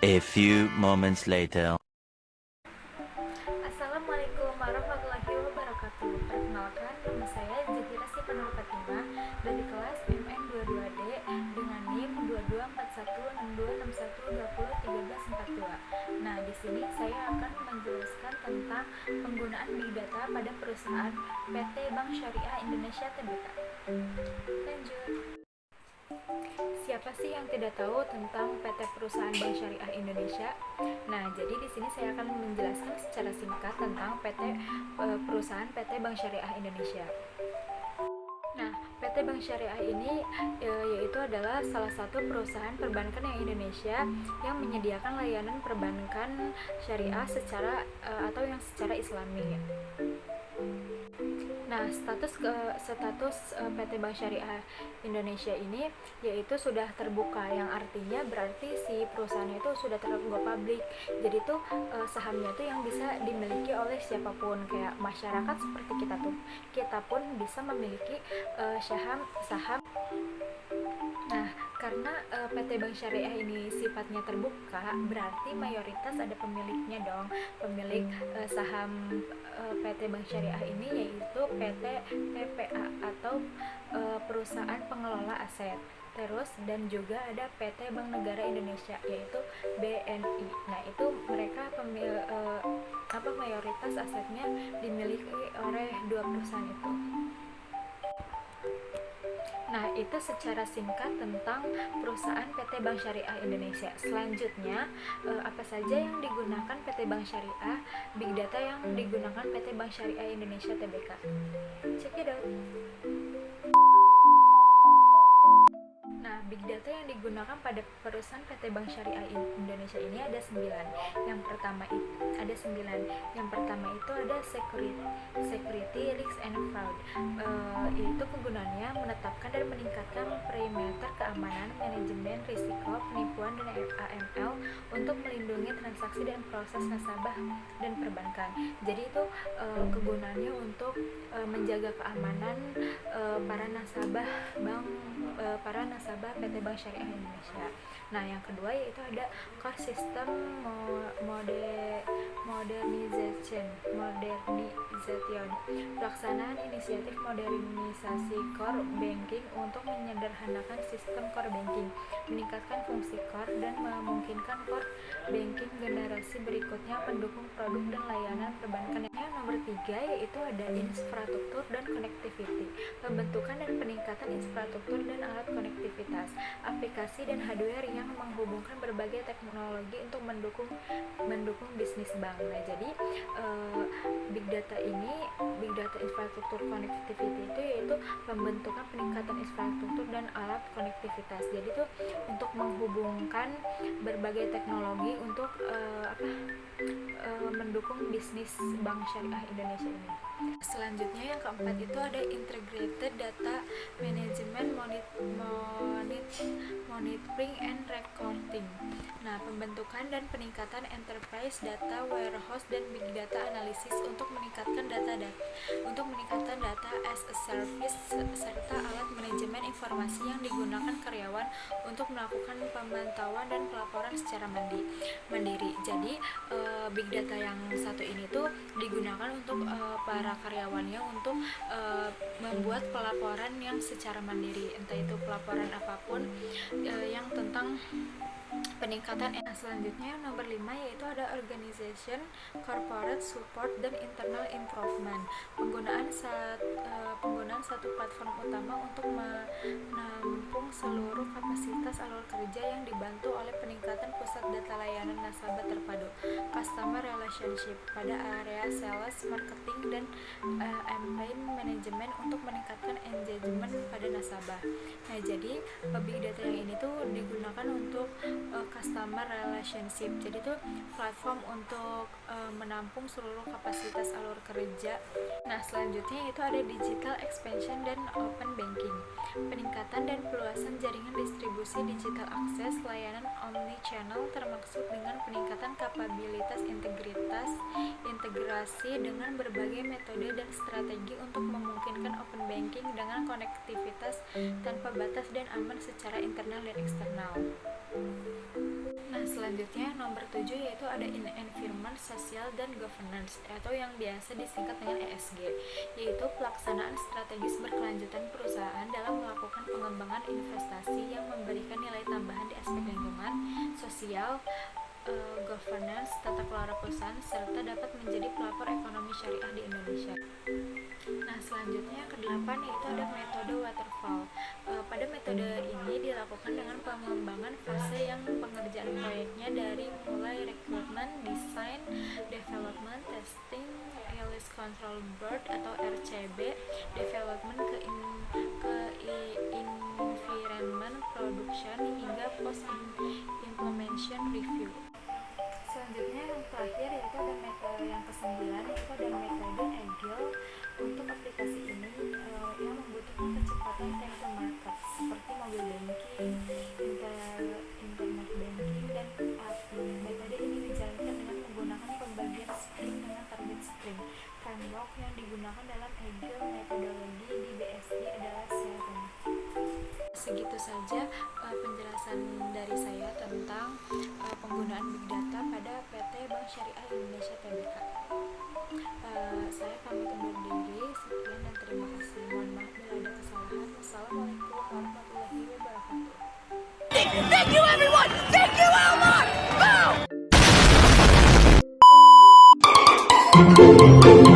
A few moments later. Assalamualaikum warahmatullahi wabarakatuh. Perkenalkan, nama saya Zahira Sifanur Fatimah dari kelas MN22D dengan NIM 22416261201342. Nah, di sini saya akan menjelaskan tentang penggunaan Big Data pada perusahaan PT Bank Syariah Indonesia Tbk. Lanjut. Siapa sih yang tidak tahu tentang PT Perusahaan Bank Syariah Indonesia? Nah, jadi di sini saya akan menjelaskan secara singkat tentang perusahaan PT Bank Syariah Indonesia. Nah, PT Bank Syariah ini yaitu adalah salah satu perusahaan perbankan yang Indonesia yang menyediakan layanan perbankan syariah atau yang secara Islami. Nah, status PT Bank Syariah Indonesia ini yaitu sudah terbuka, yang artinya berarti si perusahaannya itu sudah terbuka publik. Jadi tuh sahamnya tuh yang bisa dimiliki oleh siapapun, kayak masyarakat seperti kita pun bisa memiliki saham. Nah, karena PT Bank Syariah ini sifatnya terbuka, berarti mayoritas ada pemiliknya dong. Pemilik saham PT Bank Syariah ini yaitu PT PPA atau Perusahaan Pengelola Aset. Terus dan juga ada PT Bank Negara Indonesia yaitu BNI. Nah, itu mereka mayoritas asetnya dimiliki oleh dua perusahaan itu. Nah, itu secara singkat tentang perusahaan PT Bank Syariah Indonesia. Selanjutnya, apa saja yang digunakan PT Bank Syariah, Big Data yang digunakan PT Bank Syariah Indonesia Tbk. Check it out. Nah, Big Data yang digunakan pada perusahaan PT Bank Syariah Indonesia ini ada 9. Yang pertama itu ada security risk and fraud. Yaitu kegunaannya menetapkan dan meningkatkan parameter keamanan, manajemen risiko, penipuan dan AML untuk melindungi transaksi dan proses nasabah dan perbankan. Jadi itu kegunaannya untuk menjaga keamanan para nasabah PT Bank Syariah Indonesia. Nah, yang kedua yaitu ada core system modernization. Pelaksanaan inisiatif modernisasi core banking untuk menyederhanakan sistem core banking, meningkatkan fungsi core dan memungkinkan core banking generasi berikutnya pendukung produk dan layanan perbankan. Yang nomor 3 yaitu ada infrastruktur dan connectivity. Pembentukan dan peningkatan infrastruktur dan alat konektivitas, aplikasi dan hardware yang menghubungkan berbagai teknologi untuk mendukung bisnis bank. Nah, jadi Big Data infrastruktur connectivity itu yaitu pembentukan peningkatan infrastruktur dan alat konektivitas. Jadi itu untuk menghubungkan berbagai teknologi untuk mendukung bisnis Bank Syariah Indonesia ini. Selanjutnya yang keempat itu ada integrated data management, monitoring and recording. Nah, pembentukan dan peningkatan enterprise data warehouse dan big data analysis untuk meningkatkan data as a service serta alat manajemen informasi yang digunakan karyawan untuk melakukan pemantauan dan pelaporan secara mandiri. Jadi big data yang satu ini tuh digunakan untuk para karyawannya untuk membuat pelaporan yang secara mandiri, entah itu pelaporan apapun yang tentang peningkatan. Selanjutnya yang nomor 5 yaitu ada organization, corporate support dan internal improvement. Penggunaan satu platform utama untuk menampung seluruh kapasitas alur kerja yang dibantu oleh peningkatan pusat data layanan nasabah terpadu, customer relationship pada area sales, marketing dan campaign management untuk meningkatkan engagement pada nasabah. Nah, jadi big data yang ini tuh digunakan untuk customer relationship. Jadi itu platform untuk menampung seluruh kapasitas alur kerja. Nah, selanjutnya itu ada digital expansion dan open banking. Peningkatan dan peluasan jaringan distribusi digital akses layanan omni-channel termaksud dengan peningkatan kapabilitas integrasi dengan berbagai metode dan strategi untuk memungkinkan open banking dengan konektivitas tanpa batas dan aman secara internal dan eksternal. Nah, Selanjutnya nomor 7 yaitu ada environment, social, dan governance atau yang biasa disingkat dengan ESG, yaitu pelaksanaan strategis berkelanjutan perusahaan dalam melakukan pengembangan investasi yang memberikan nilai tambahan di aspek lingkungan, sosial, governance, tata kelola perusahaan, serta dapat menjadi pelopor ekonomi syariah di Indonesia. Nah, selanjutnya yang ke-8 yaitu ada metode waterfall. Pada metode ini dilakukan dengan pengembangan fase yang pengerjaan proyeknya dari mulai recruitment, design, development, testing, release control board atau RCB, development ke environment, production hingga post implementation review. Selanjutnya yang terakhir yaitu ada metode yang ke-9 yaitu ada metode agile. Untuk aplikasi ini yang membutuhkan kecepatan time to market seperti mobile banking, internet banking, dan admin. Metode ini dijalankan dengan menggunakan pembagian sprint dengan target sprint. Framework yang digunakan dalam agile metodologi di BSI adalah Scrum. Segitu saja penjelasan dari saya tentang penggunaan Big Data pada PT Bank Syariah Indonesia Tbk. Saya pamit undur diri. Sekian dan terima kasih. Mohon maaf bila ada kesalahan. Wassalamualaikum warahmatullahi wabarakatuh. Thank you everyone. Thank you Elmar. Go!